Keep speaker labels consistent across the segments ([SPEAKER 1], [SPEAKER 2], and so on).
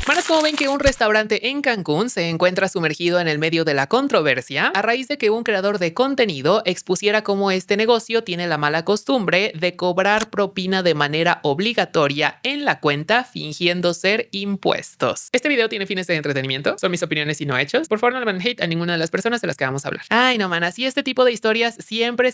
[SPEAKER 1] Manos, como ven que un restaurante en Cancún se encuentra sumergido en el medio de la controversia a raíz de que un creador de contenido expusiera cómo este negocio tiene la mala costumbre de cobrar propina de manera obligatoria en la cuenta fingiendo ser impuestos. Este video tiene fines de entretenimiento, son mis opiniones y no hechos. Por favor, no le manden hate a ninguna de las personas de las que vamos a hablar. Ay, no, manas, y este tipo de historias siempre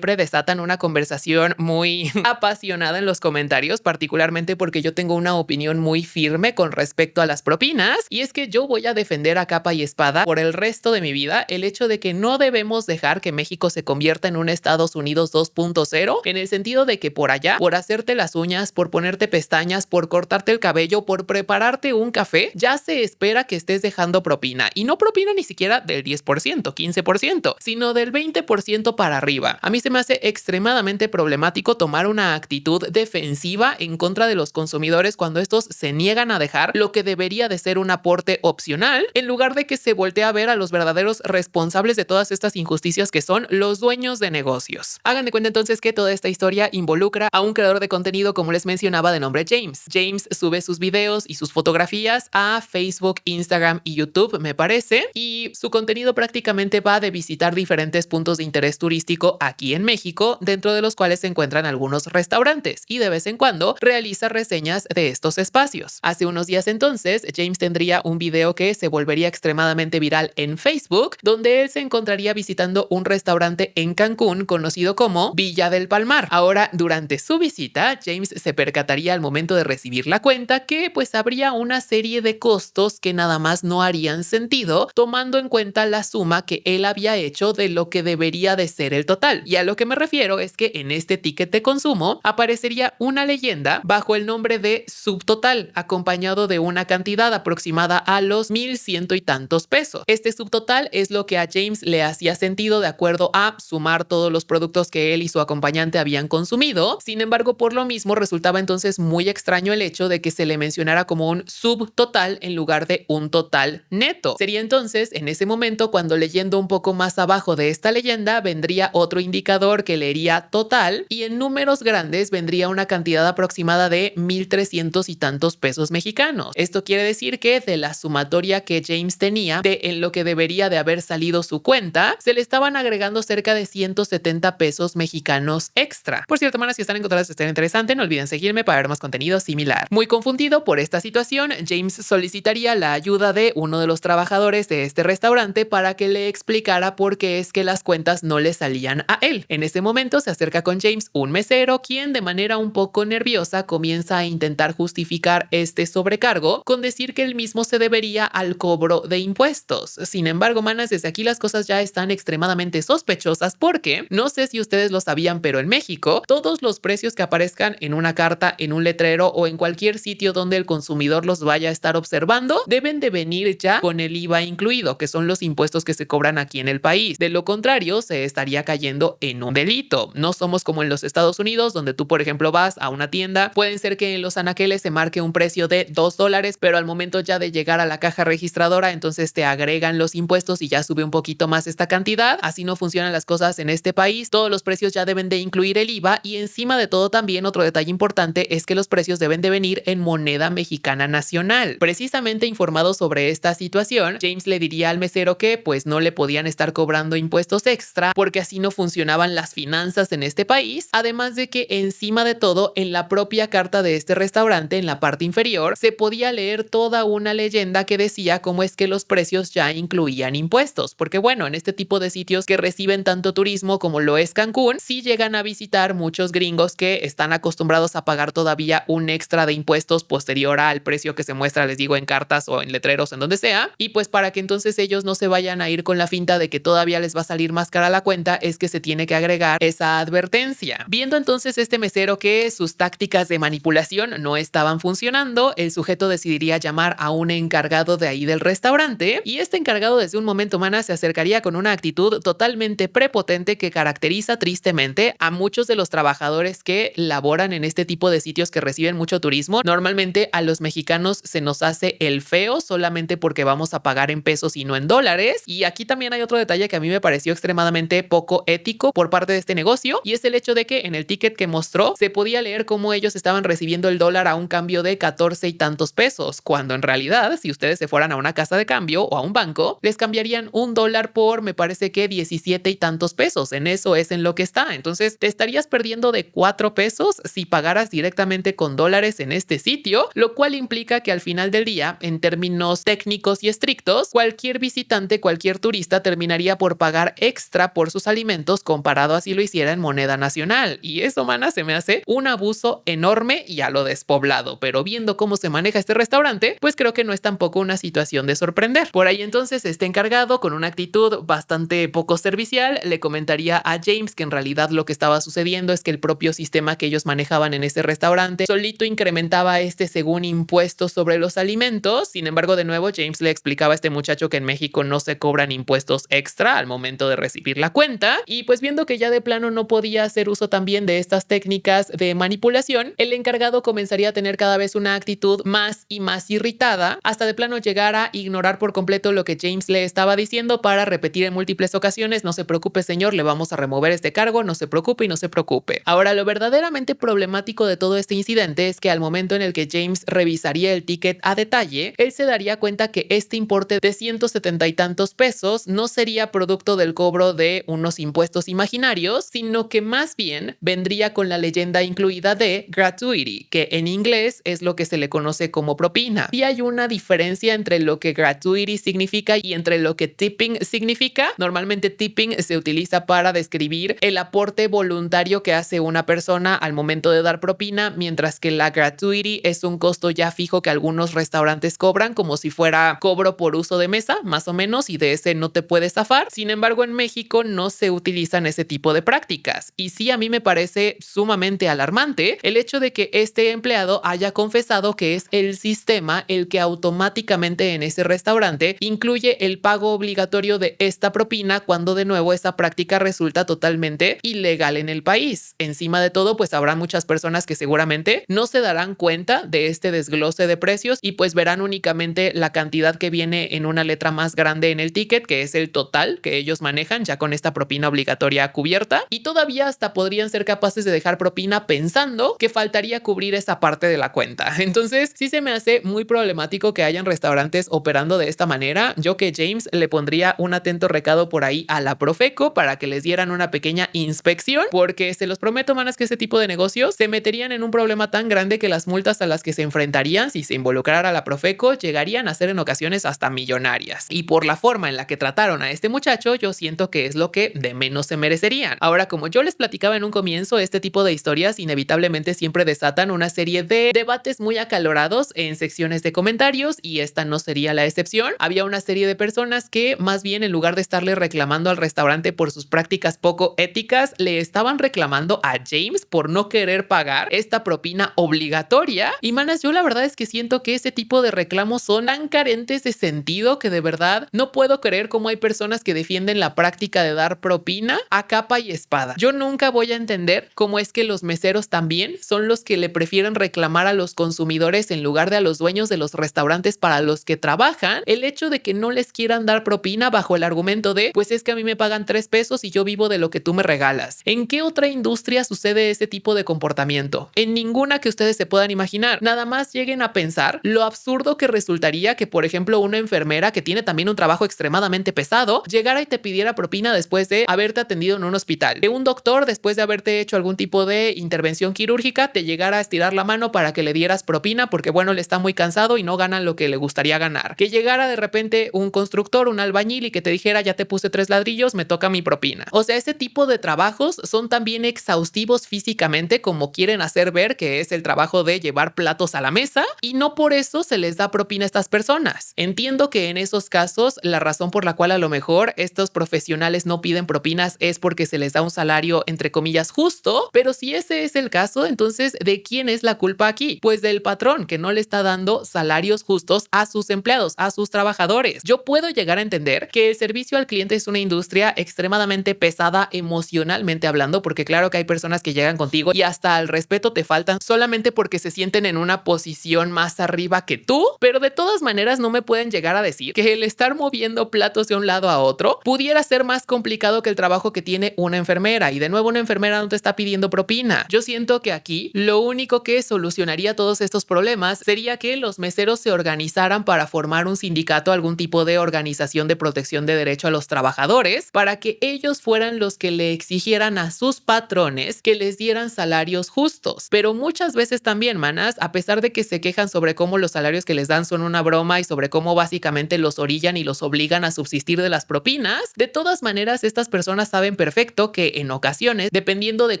[SPEAKER 1] desatan una conversación muy apasionada en los comentarios, particularmente porque yo tengo una opinión muy firme con respecto a las propinas, y es que yo voy a defender a capa y espada por el resto de mi vida el hecho de que no debemos dejar que México se convierta en un Estados Unidos 2.0, en el sentido de que por allá, por hacerte las uñas, por ponerte pestañas, por cortarte el cabello, por prepararte un café, ya se espera que estés dejando propina, y no propina ni siquiera del 10%, 15%, sino del 20% para arriba. A mí se me hace extremadamente problemático tomar una actitud defensiva en contra de los consumidores cuando estos se niegan a dejar lo que debería de ser un aporte opcional, en lugar de que se voltee a ver a los verdaderos responsables de todas estas injusticias, que son los dueños de negocios. Hagan de cuenta entonces que toda esta historia involucra a un creador de contenido, como les mencionaba, de nombre James. James sube sus videos y sus fotografías a Facebook, Instagram y YouTube, me parece, y su contenido prácticamente va de visitar diferentes puntos de interés turístico aquí en México, dentro de los cuales se encuentran algunos restaurantes, y de vez en cuando realiza reseñas de estos espacios. Hace unos días entonces, James tendría un video que se volvería extremadamente viral en Facebook, donde él se encontraría visitando un restaurante en Cancún conocido como Villa del Palmar. Ahora, durante su visita, James se percataría al momento de recibir la cuenta que pues habría una serie de costos que nada más no harían sentido, tomando en cuenta la suma que él había hecho de lo que debería de ser el total. Y a lo que me refiero es que en este ticket de consumo aparecería una leyenda bajo el nombre de subtotal, acompañado de una cantidad aproximada a los 1,100 y tantos pesos. Este subtotal es lo que a James le hacía sentido de acuerdo a sumar todos los productos que él y su acompañante habían consumido. Sin embargo, por lo mismo resultaba entonces muy extraño el hecho de que se le mencionara como un subtotal en lugar de un total neto. Sería entonces en ese momento cuando, leyendo un poco más abajo de esta leyenda, vendría otro indicador que leería total, y en números grandes vendría una cantidad aproximada de 1,300 y tantos pesos mexicanos. Esto quiere decir que de la sumatoria que James tenía de en lo que debería de haber salido su cuenta, se le estaban agregando cerca de 170 pesos mexicanos extra. Por cierto, hermanas, si están encontradas este interesante, no olviden seguirme para ver más contenido similar. Muy confundido por esta situación, James solicitaría la ayuda de uno de los trabajadores de este restaurante para que le explicara por qué es que las cuentas no le salían a él. En ese momento se acerca con James un mesero, quien de manera un poco nerviosa comienza a intentar justificar este sobrecargo con decir que él mismo se debería al cobro de impuestos. Sin embargo, manas, desde aquí las cosas ya están extremadamente sospechosas, porque no sé si ustedes lo sabían, pero en México todos los precios que aparezcan en una carta, en un letrero o en cualquier sitio donde el consumidor los vaya a estar observando deben de venir ya con el IVA incluido, que son los impuestos que se cobran aquí en el país. De lo contrario, se estaría cayendo en un delito. No somos como en los Estados Unidos, donde tú, por ejemplo, vas a una tienda, pueden ser que en los anaqueles se marque un precio de $2, pero al momento ya de llegar a la caja registradora, entonces te agregan los impuestos y ya sube un poquito más esta cantidad. Así no funcionan las cosas en este país. Todos los precios ya deben de incluir el IVA, y encima de todo también otro detalle importante es que los precios deben de venir en moneda mexicana nacional. Precisamente informado sobre esta situación, James le diría al mesero que pues no le podían estar cobrando impuestos extra porque así no funcionaban las finanzas en este país, además de que encima de todo en la propia carta de este restaurante, en la parte inferior, se podía leer toda una leyenda que decía cómo es que los precios ya incluían impuestos, porque bueno, en este tipo de sitios que reciben tanto turismo como lo es Cancún, sí llegan a visitar muchos gringos que están acostumbrados a pagar todavía un extra de impuestos posterior al precio que se muestra, les digo, en cartas o en letreros, en donde sea, y pues para que entonces ellos no se vayan a ir con la finta de que todavía les va a salir más cara la cuenta, es que se tiene que agregar esa advertencia. Viendo entonces este mesero que sus tácticas de manipulación no estaban funcionando, el sujeto decidiría llamar a un encargado de ahí del restaurante, y este encargado desde un momento, mana, se acercaría con una actitud totalmente prepotente que caracteriza tristemente a muchos de los trabajadores que laboran en este tipo de sitios que reciben mucho turismo. Normalmente a los mexicanos se nos hace el feo solamente porque vamos a pagar en pesos y no en dólares. Y aquí también hay otro detalle que a mí me pareció extremadamente poco ético por parte de este negocio, y es el hecho de que en el ticket que mostró se podía leer cómo ellos estaban recibiendo el dólar a un cambio de 14 y tantos pesos, pesos, cuando en realidad, si ustedes se fueran a una casa de cambio o a un banco, les cambiarían $1 por, me parece que 17 y tantos pesos. En eso es en lo que está. Entonces, te estarías perdiendo de 4 pesos si pagaras directamente con dólares en este sitio, lo cual implica que al final del día, en términos técnicos y estrictos, cualquier visitante, cualquier turista terminaría por pagar extra por sus alimentos comparado a si lo hiciera en moneda nacional. Y eso, mana, se me hace un abuso enorme y a lo despoblado. Pero viendo cómo se maneja este restaurante, pues creo que no es tampoco una situación de sorprender. Por ahí entonces este encargado, con una actitud bastante poco servicial, le comentaría a James que en realidad lo que estaba sucediendo es que el propio sistema que ellos manejaban en ese restaurante solito incrementaba según impuestos sobre los alimentos. Sin embargo, de nuevo, James le explicaba a este muchacho que en México no se cobran impuestos extra al momento de recibir la cuenta. Y pues viendo que ya de plano no podía hacer uso también de estas técnicas de manipulación, el encargado comenzaría a tener cada vez una actitud más y más irritada, hasta de plano llegar a ignorar por completo lo que James le estaba diciendo para repetir en múltiples ocasiones: no se preocupe, señor, le vamos a remover este cargo, no se preocupe y no se preocupe. Ahora, lo verdaderamente problemático de todo este incidente es que al momento en el que James revisaría el ticket a detalle, él se daría cuenta que este importe de 170 y tantos pesos no sería producto del cobro de unos impuestos imaginarios, sino que más bien vendría con la leyenda incluida de gratuity, que en inglés es lo que se le conoce como propina. Y hay una diferencia entre lo que gratuity significa y entre lo que tipping significa. Normalmente tipping se utiliza para describir el aporte voluntario que hace una persona al momento de dar propina, mientras que la gratuity es un costo ya fijo que algunos restaurantes cobran, como si fuera cobro por uso de mesa, más o menos, y de ese no te puedes zafar. Sin embargo, en México no se utilizan ese tipo de prácticas. Y sí, a mí me parece sumamente alarmante el hecho de que este empleado haya confesado que es el sistema el que automáticamente en ese restaurante incluye el pago obligatorio de esta propina, cuando de nuevo esa práctica resulta totalmente ilegal en el país. Encima de todo, pues habrá muchas personas que seguramente no se darán cuenta de este desglose de precios y pues verán únicamente la cantidad que viene en una letra más grande en el ticket, que es el total que ellos manejan ya con esta propina obligatoria cubierta, y todavía hasta podrían ser capaces de dejar propina pensando que faltaría cubrir esa parte de la cuenta. Entonces sí se me hace muy problemático que hayan restaurantes operando de esta manera. Yo, que James, le pondría un atento recado por ahí a la Profeco para que les dieran una pequeña inspección, porque se los prometo, manas, que ese tipo de negocios se meterían en un problema tan grande que las multas a las que se enfrentarían si se involucrara la Profeco llegarían a ser en ocasiones hasta millonarias. Y por la forma en la que trataron a este muchacho, yo siento que es lo que de menos se merecerían. Ahora, como yo les platicaba en un comienzo, este tipo de historias inevitablemente siempre desatan una serie de debates muy acalorados en secciones de comentarios, y esta no sería la excepción. Había una serie de personas que, más bien, en lugar de estarle reclamando al restaurante por sus prácticas poco éticas, le estaban reclamando a James por no querer pagar esta propina obligatoria. Y manas, yo la verdad es que siento que ese tipo de reclamos son tan carentes de sentido que de verdad no puedo creer cómo hay personas que defienden la práctica de dar propina a capa y espada. Yo nunca voy a entender cómo es que los meseros también son los que le prefieren reclamar a los consumidores en lugar de a los dueños de los restaurantes para los que trabajan el hecho de que no les quieran dar propina bajo el argumento de: pues es que a mí me pagan 3 pesos y yo vivo de lo que tú me regalas. ¿En qué otra industria sucede ese tipo de comportamiento? En ninguna que ustedes se puedan imaginar. Nada más lleguen a pensar lo absurdo que resultaría que, por ejemplo, una enfermera que tiene también un trabajo extremadamente pesado llegara y te pidiera propina después de haberte atendido en un hospital. Que un doctor, después de haberte hecho algún tipo de intervención quirúrgica, te llegara a estirar la mano para que le dieras propina porque, bueno, le está muy cansado y no gana lo que le gustaría ganar. Que llegara de repente un constructor, un albañil, y que te dijera: ya te puse 3 ladrillos, me toca mi propina. O sea, ese tipo de trabajos son también exhaustivos físicamente, como quieren hacer ver que es el trabajo de llevar platos a la mesa, y no por eso se les da propina a estas personas. Entiendo que en esos casos la razón por la cual a lo mejor estos profesionales no piden propinas es porque se les da un salario entre comillas justo, pero si ese es el caso, entonces ¿de quién es la culpa aquí? Pues del patrón, que no le está dando salarios justos a sus empleados, a sus trabajadores. Yo puedo llegar a entender que el servicio al cliente es una industria extremadamente pesada emocionalmente hablando, porque claro que hay personas que llegan contigo y hasta al respeto te faltan solamente porque se sienten en una posición más arriba que tú, pero de todas maneras no me pueden llegar a decir que el estar moviendo platos de un lado a otro pudiera ser más complicado que el trabajo que tiene una enfermera. Y de nuevo, una enfermera no te está pidiendo propina. Yo siento que aquí lo único que solucionaría todos estos problemas sería sería que los meseros se organizaran para formar un sindicato, algún tipo de organización de protección de derecho a los trabajadores, para que ellos fueran los que le exigieran a sus patrones que les dieran salarios justos. Pero muchas veces también, manas, a pesar de que se quejan sobre cómo los salarios que les dan son una broma y sobre cómo básicamente los orillan y los obligan a subsistir de las propinas, de todas maneras estas personas saben perfecto que en ocasiones, dependiendo de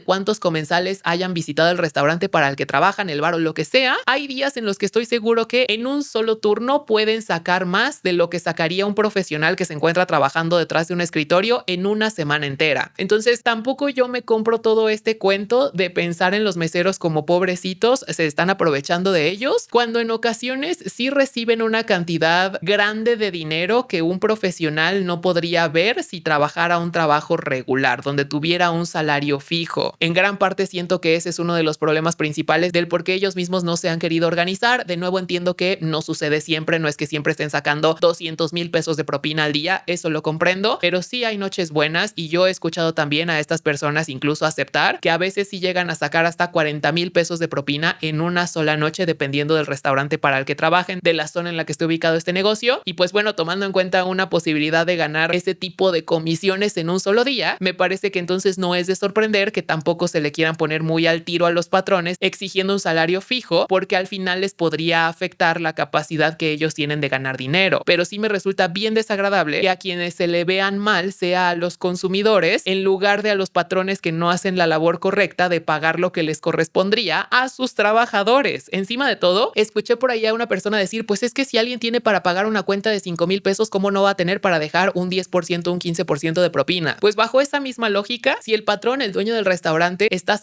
[SPEAKER 1] cuántos comensales hayan visitado el restaurante para el que trabajan, el bar o lo que sea, hay días en los que estoy seguro que en un solo turno pueden sacar más de lo que sacaría un profesional que se encuentra trabajando detrás de un escritorio en una semana entera. Entonces tampoco yo me compro todo este cuento de pensar en los meseros como pobrecitos, se están aprovechando de ellos, cuando en ocasiones sí reciben una cantidad grande de dinero que un profesional no podría ver si trabajara un trabajo regular, donde tuviera un salario fijo. En gran parte siento que ese es uno de los problemas principales del por qué ellos mismos no se han querido organizar. De nuevo, entiendo que no sucede siempre, no es que siempre estén sacando 200,000 pesos de propina al día, eso lo comprendo, pero sí hay noches buenas y yo he escuchado también a estas personas incluso aceptar que a veces sí llegan a sacar hasta 40,000 pesos de propina en una sola noche, dependiendo del restaurante para el que trabajen, de la zona en la que esté ubicado este negocio. Y pues bueno, tomando en cuenta una posibilidad de ganar ese tipo de comisiones en un solo día, me parece que entonces no es de sorprender que tampoco se le quieran poner muy al tiro a los patrones exigiendo un salario fijo, porque al final les podría afectar la capacidad que ellos tienen de ganar dinero. Pero sí me resulta bien desagradable que a quienes se le vean mal sea a los consumidores en lugar de a los patrones que no hacen la labor correcta de pagar lo que les correspondría a sus trabajadores. Encima de todo, escuché por ahí a una persona decir, pues es que si alguien tiene para pagar una cuenta de 5,000 pesos, ¿cómo no va a tener para dejar un 10%, un 15% de propina? Pues bajo esa misma lógica, si el patrón, el dueño del restaurante, está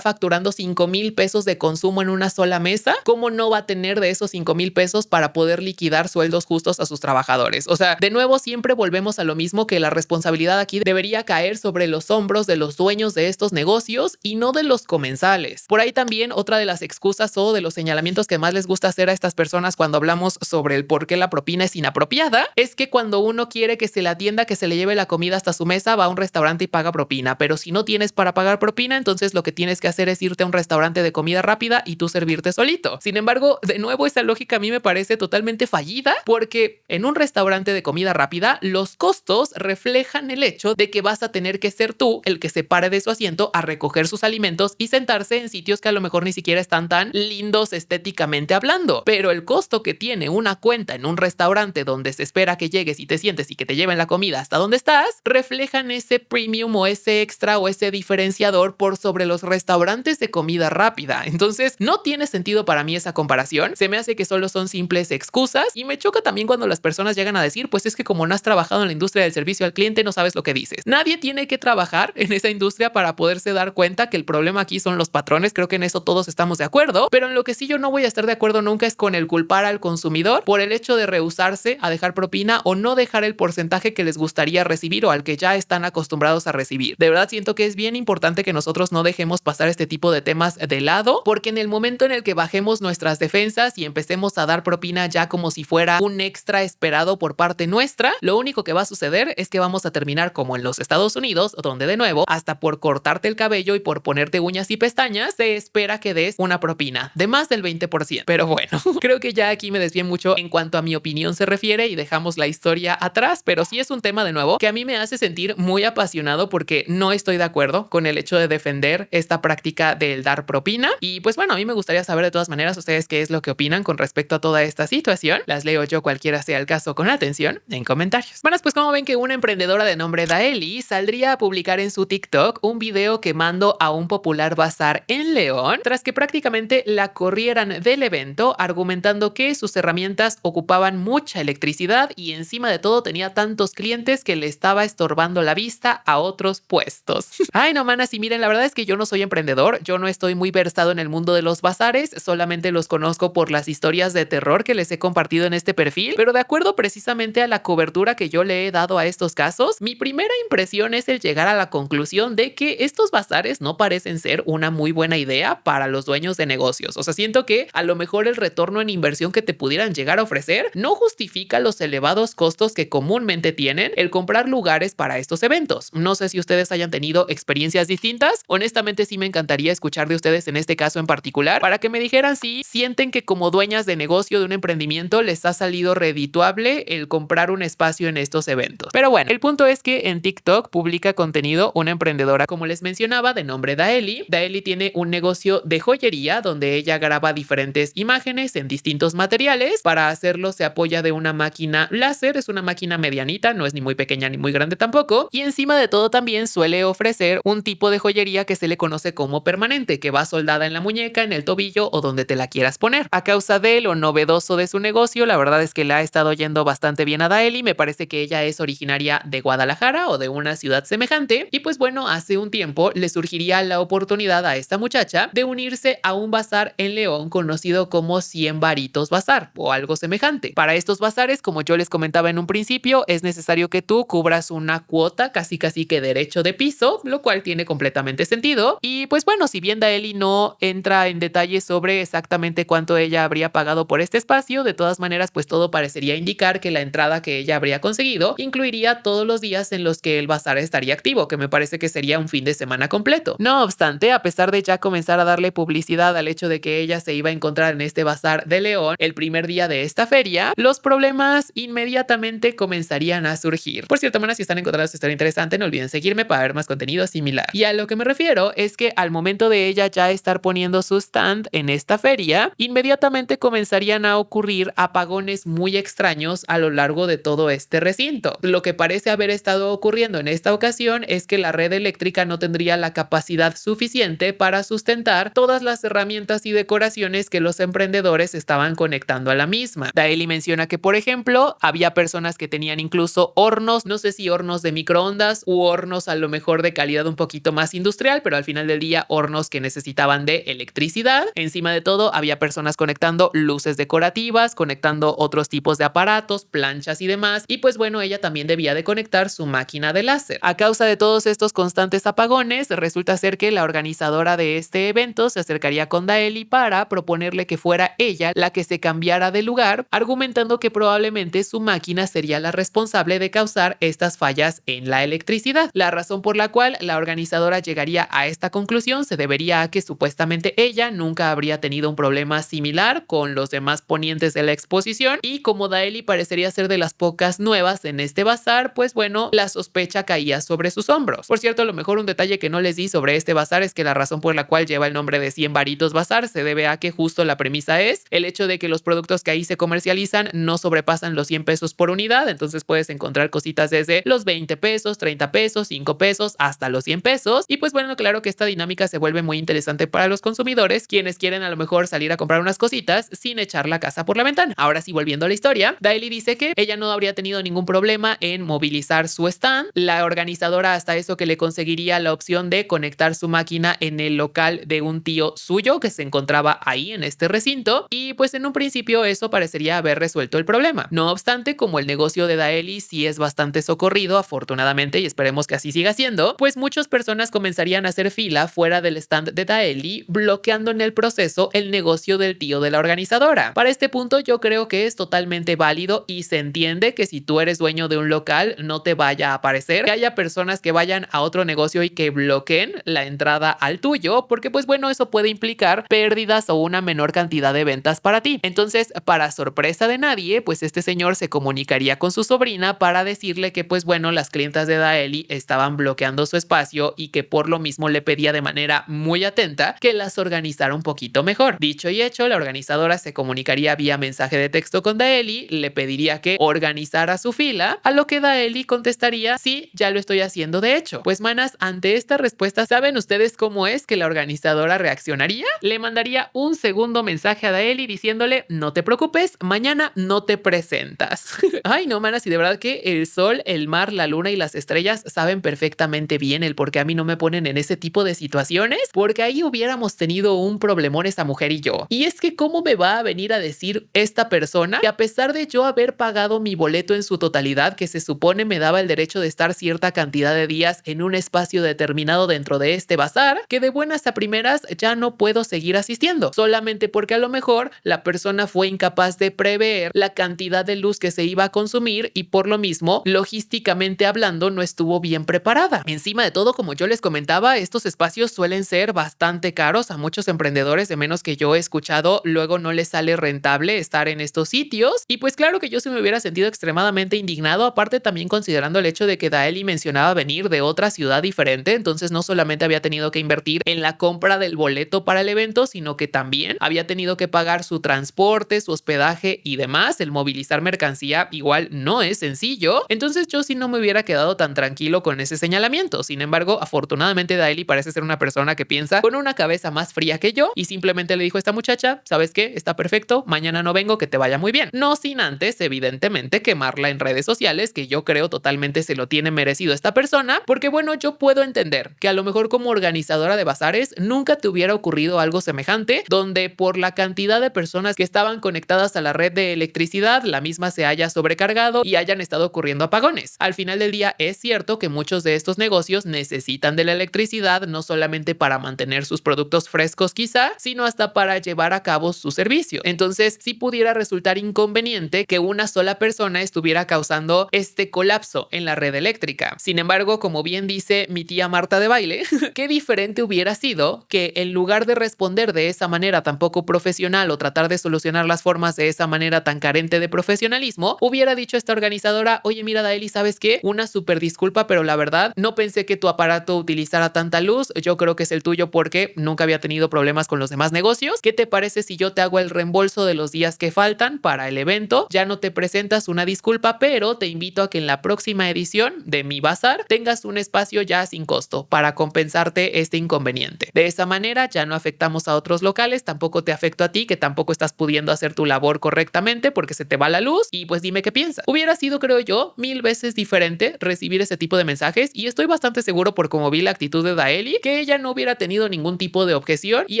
[SPEAKER 1] facturando 5,000 pesos de consumo en una sola mesa, ¿cómo no va a tener de esos 5,000 pesos para poder liquidar sueldos justos a sus trabajadores? O sea, de nuevo, siempre volvemos a lo mismo, que la responsabilidad aquí debería caer sobre los hombros de los dueños de estos negocios y no de los comensales. Por ahí también otra de las excusas o de los señalamientos que más les gusta hacer a estas personas cuando hablamos sobre el por qué la propina es inapropiada es que cuando uno quiere que se le atienda, que se le lleve la comida hasta su mesa, va a un restaurante y paga propina. Pero si no tienes para pagar propina, entonces lo que tienes que hacer es irte a un restaurante de comida rápida y tú servirte solito. Sin embargo, de nuevo, esa lógica a mí me parece totalmente fallida, porque en un restaurante de comida rápida los costos reflejan el hecho de que vas a tener que ser tú el que se pare de su asiento a recoger sus alimentos y sentarse en sitios que a lo mejor ni siquiera están tan lindos estéticamente hablando. Pero el costo que tiene una cuenta en un restaurante donde se espera que llegues y te sientes y que te lleven la comida hasta donde estás, reflejan ese premium o ese extra o ese diferenciador por sobre los restaurantes de comida rápida. Entonces, no tiene sentido para mí esa comparación. Se me hace que solo son simples excusas y me choca también cuando las personas llegan a decir, pues es que como no has trabajado en la industria del servicio al cliente, no sabes lo que dices. Nadie tiene que trabajar en esa industria para poderse dar cuenta que el problema aquí son los patrones. Creo que en eso todos estamos de acuerdo, pero en lo que sí yo no voy a estar de acuerdo nunca es con el culpar al consumidor por el hecho de rehusarse a dejar propina o no dejar el porcentaje que les gustaría recibir o al que ya están acostumbrados a recibir. De verdad siento que es bien importante que nosotros no dejemos pasar este tipo de temas de lado, porque en el momento en el que bajemos nuestras defensas y empecemos a dar propina ya como si fuera un extra esperado por parte nuestra, lo único que va a suceder es que vamos a terminar como en los Estados Unidos, donde de nuevo, hasta por cortarte el cabello y por ponerte uñas y pestañas, se espera que des una propina de más del 20%. Pero bueno, creo que ya aquí me desvié mucho en cuanto a mi opinión se refiere y dejamos la historia atrás, pero sí es un tema de nuevo que a mí me hace sentir muy apasionado, porque no estoy de acuerdo con el hecho de defender esta práctica del dar propina. Y pues bueno, a mí me gustaría saber de todas maneras ustedes qué es lo que opinan con respecto a toda esta situación. Las leo yo, cualquiera sea el caso, con atención en comentarios. Bueno, pues como ven que una emprendedora de nombre Daeli saldría a publicar en su TikTok un video quemando a un popular bazar en León tras que prácticamente la corrieran del evento, argumentando que sus herramientas ocupaban mucha electricidad y encima de todo tenía tantos clientes que le estaba estorbando la vista a otros puestos. Ay, no, manas, y miren, la verdad es que yo no soy emprendedor, yo no estoy muy versado en el mundo de los bazares, solamente los conozco por las historias de terror que les he compartido en este perfil, pero de acuerdo precisamente a la cobertura que yo le he dado a estos casos, mi primera impresión es el llegar a la conclusión de que estos bazares no parecen ser una muy buena idea para los dueños de negocios. O sea, siento que a lo mejor el retorno en inversión que te pudieran llegar a ofrecer no justifica los elevados costos que comúnmente tienen el comprar lugares para estos eventos. No sé si ustedes hayan tenido experiencias distintas. Honestamente, sí me encantaría escuchar de ustedes en este caso en particular para que me dijeran si sienten que como dueñas de negocio de un emprendimiento les ha salido redituable el comprar un espacio en estos eventos. Pero bueno, el punto es que en TikTok publica contenido una emprendedora, como les mencionaba, de nombre Daeli. Daeli tiene un negocio de joyería donde ella graba diferentes imágenes en distintos materiales. Para hacerlo se apoya de una máquina láser, es una máquina medianita, no es ni muy pequeña ni muy grande tampoco. Y encima de todo también suele ofrecer un tipo de joyería que se le conoce como permanente, que va soldada en la muñeca, en el tobillo o donde te la quieras poner. A causa de lo novedoso de su negocio, la verdad es que le ha estado yendo bastante bien a Daeli. Me parece que ella es originaria de Guadalajara o de una ciudad semejante. Y pues bueno, hace un tiempo le surgiría la oportunidad a esta muchacha de unirse a un bazar en León conocido como 100 Varitos Bazar o algo semejante. Para estos bazares, como yo les comentaba en un principio, es necesario que tú cubras una cuota casi que derecho de piso, lo cual tiene completamente sentido. Y pues bueno, si bien Daeli no entra en detalles sobre exactamente cuánto ella habría pagado por este espacio, de todas maneras pues todo parecería indicar que la entrada que ella habría conseguido incluiría todos los días en los que el bazar estaría activo, que me parece que sería un fin de semana completo. No obstante, a pesar de ya comenzar a darle publicidad al hecho de que ella se iba a encontrar en este bazar de León el primer día de esta feria, los problemas inmediatamente comenzarían a surgir. Por cierto, manas, si están encontrando esta historia interesante, no olviden seguirme para ver más contenido similar. Y a lo que me refiero es que al momento de ella ya estar poniendo su stand en esta feria, inmediatamente comenzarían a ocurrir apagones muy extraños a lo largo de todo este recinto. Lo que parece haber estado ocurriendo en esta ocasión es que la red eléctrica no tendría la capacidad suficiente para sustentar todas las herramientas y decoraciones que los emprendedores estaban conectando a la misma. Daeli menciona que, por ejemplo, había personas que tenían incluso hornos, no sé si hornos de microondas u hornos a lo mejor de calidad un poquito más industrial, pero al final del día hornos que necesitaban de electricidad. Encima de todo, había personas conectando luces decorativas, conectando otros tipos de aparatos, planchas y demás. Y pues bueno, ella también debía de conectar su máquina de láser. A causa de todos estos constantes apagones, resulta ser que la organizadora de este evento se acercaría con Daeli para proponerle que fuera ella la que se cambiara de lugar, argumentando que probablemente su máquina sería la responsable de causar estas fallas en la electricidad. La razón por la cual la organizadora llegaría a esta conclusión se debería a que supuestamente ella nunca habría tenido un problema similar con los demás ponientes de la exposición, y como Daeli parecería ser de las pocas nuevas en este bazar, pues bueno, la sospecha caía sobre sus hombros. Por cierto, a lo mejor un detalle que no les di sobre este bazar es que la razón por la cual lleva el nombre de 100 Varitos Bazar se debe a que justo la premisa es el hecho de que los productos que ahí se comercializan no sobrepasan los 100 pesos por unidad, entonces puedes encontrar cositas desde los 20 pesos, 30 pesos, 5 pesos hasta los 100 pesos. Y pues bueno, claro que esta dinámica se vuelve muy interesante para los consumidores, quienes quieren a lo mejor salir a comprar unas cositas sin echar la casa por la ventana. Ahora sí, volviendo a la historia, Daeli dice que ella no habría tenido ningún problema en movilizar su stand. La organizadora hasta eso que le conseguiría la opción de conectar su máquina en el local de un tío suyo que se encontraba ahí en este recinto, y pues en un principio eso parecería haber resuelto el problema. No obstante, como el negocio de Daeli sí es bastante socorrido, afortunadamente, y esperemos que así siga siendo, pues muchas personas comenzarían a hacer fila fuera del stand de Daeli, bloqueando en el proceso el negocio del tío de la organizadora. Para este punto yo creo que es totalmente válido y se entiende que si tú eres dueño de un local no te vaya a parecer que haya personas que vayan a otro negocio y que bloqueen la entrada al tuyo, porque pues bueno, eso puede implicar pérdidas o una menor cantidad de ventas para ti. Entonces, para sorpresa de nadie, pues este señor se comunicaría con su sobrina para decirle que pues bueno, las clientas de Daeli estaban bloqueando su espacio y que por lo mismo le pedía de manera muy atenta que las organizara un poquito mejor. Dicho y hecho, la organizadora se comunicaría vía mensaje de texto con Daeli, le pediría que organizara su fila, a lo que Daeli contestaría: sí, ya lo estoy haciendo de hecho. Pues manas, ante esta respuesta, ¿saben ustedes cómo es que la organizadora reaccionaría? Le mandaría un segundo mensaje a Daeli diciéndole: no te preocupes, mañana no te presentas. Ay, no, manas, y de verdad que el sol, el mar, la luna y las estrellas saben perfectamente bien el por qué a mí no me ponen en ese tipo de situaciones, porque ahí hubiéramos tenido un problemón esa mujer y yo. Y es que ¿cómo me va a venir a decir esta persona que a pesar de yo haber pagado mi boleto en su totalidad, que se supone me daba el derecho de estar cierta cantidad de días en un espacio determinado dentro de este bazar, que de buenas a primeras ya no puedo seguir asistiendo, solamente porque a lo mejor la persona fue incapaz de prever la cantidad de luz que se iba a consumir y por lo mismo, logísticamente hablando, no estuvo bien preparada? Encima de todo, como yo les comentaba, estos espacios suelen ser bastante caros. A muchos emprendedores, de menos que yo he escuchado escuchado, luego no les sale rentable estar en estos sitios. Y pues claro que yo sí me hubiera sentido extremadamente indignado, aparte también considerando el hecho de que Daeli mencionaba venir de otra ciudad diferente, entonces no solamente había tenido que invertir en la compra del boleto para el evento, sino que también había tenido que pagar su transporte, su hospedaje y demás. El movilizar mercancía igual no es sencillo, entonces yo sí no me hubiera quedado tan tranquilo con ese señalamiento. Sin embargo, afortunadamente Daeli parece ser una persona que piensa con una cabeza más fría que yo y simplemente le dijo a esta muchacha, ¿sabes qué? Está perfecto, mañana no vengo, que te vaya muy bien. No sin antes, evidentemente, quemarla en redes sociales, que yo creo totalmente se lo tiene merecido esta persona, porque bueno, yo puedo entender que a lo mejor como organizadora de bazares nunca te hubiera ocurrido algo semejante, donde por la cantidad de personas que estaban conectadas a la red de electricidad, la misma se haya sobrecargado y hayan estado ocurriendo apagones. Al final del día es cierto que muchos de estos negocios necesitan de la electricidad no solamente para mantener sus productos frescos quizá, sino hasta para llevar a cabo su servicio. Entonces sí pudiera resultar inconveniente que una sola persona estuviera causando este colapso en la red eléctrica. Sin embargo, como bien dice mi tía Marta de Baile, qué diferente hubiera sido que en lugar de responder de esa manera tan poco profesional o tratar de solucionar las formas de esa manera tan carente de profesionalismo, hubiera dicho a esta organizadora, oye mira Daeli, ¿sabes qué? Una súper disculpa, pero la verdad no pensé que tu aparato utilizara tanta luz, yo creo que es el tuyo porque nunca había tenido problemas con los demás negocios. ¿Qué te parece si yo te hago el reembolso de los días que faltan para el evento? Ya no te presentas, una disculpa, pero te invito a que en la próxima edición de mi bazar tengas un espacio ya sin costo para compensarte este inconveniente. De esa manera ya no afectamos a otros locales, tampoco te afecto a ti que tampoco estás pudiendo hacer tu labor correctamente porque se te va la luz y pues dime qué piensas. Hubiera sido, creo yo, 1000 veces diferente recibir ese tipo de mensajes y estoy bastante seguro por cómo vi la actitud de Daeli que ella no hubiera tenido ningún tipo de objeción y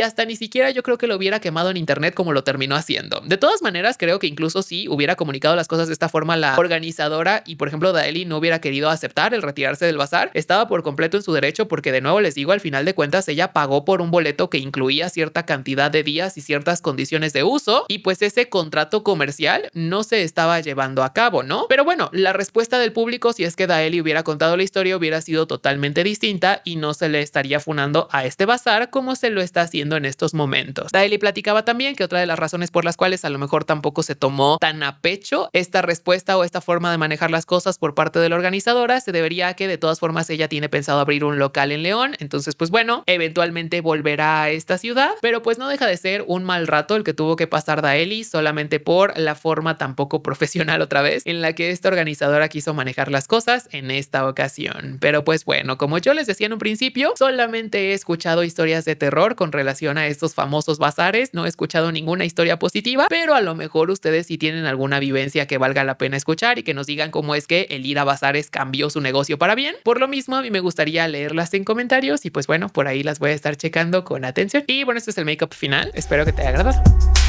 [SPEAKER 1] hasta ni siquiera yo creo que lo hubiera quemado en internet como lo terminó haciendo. De todas maneras, creo que incluso si hubiera comunicado las cosas de esta forma la organizadora y por ejemplo Daeli no hubiera querido aceptar el retirarse del bazar, estaba por completo en su derecho porque de nuevo les digo, al final de cuentas ella pagó por un boleto que incluía cierta cantidad de días y ciertas condiciones de uso y pues ese contrato comercial no se estaba llevando a cabo, ¿no? Pero bueno, la respuesta del público, si es que Daeli hubiera contado la historia, hubiera sido totalmente distinta y no se le estaría funando a este bazar como se lo está haciendo en estos momentos. Daeli platicaba también que otra de las razones por las cuales a lo mejor tampoco se tomó tan a pecho esta respuesta o esta forma de manejar las cosas por parte de la organizadora se debería a que de todas formas ella tiene pensado abrir un local en León, entonces pues bueno, eventualmente volverá a esta ciudad, pero pues no deja de ser un mal rato el que tuvo que pasar Daeli solamente por la forma tan poco profesional otra vez en la que esta organizadora quiso manejar las cosas en esta ocasión. Pero pues bueno, como yo les decía en un principio, solamente he escuchado historias de terror con relación a estos famosos bazares, no he escuchado ninguna historia positiva, pero a lo mejor ustedes sí tienen alguna vivencia que valga la pena escuchar y que nos digan cómo es que el ir a bazares cambió su negocio para bien. Por lo mismo, a mí me gustaría leerlas en comentarios y pues bueno, por ahí las voy a estar checando con atención. Y bueno, este es el make-up final, espero que te haya agradado.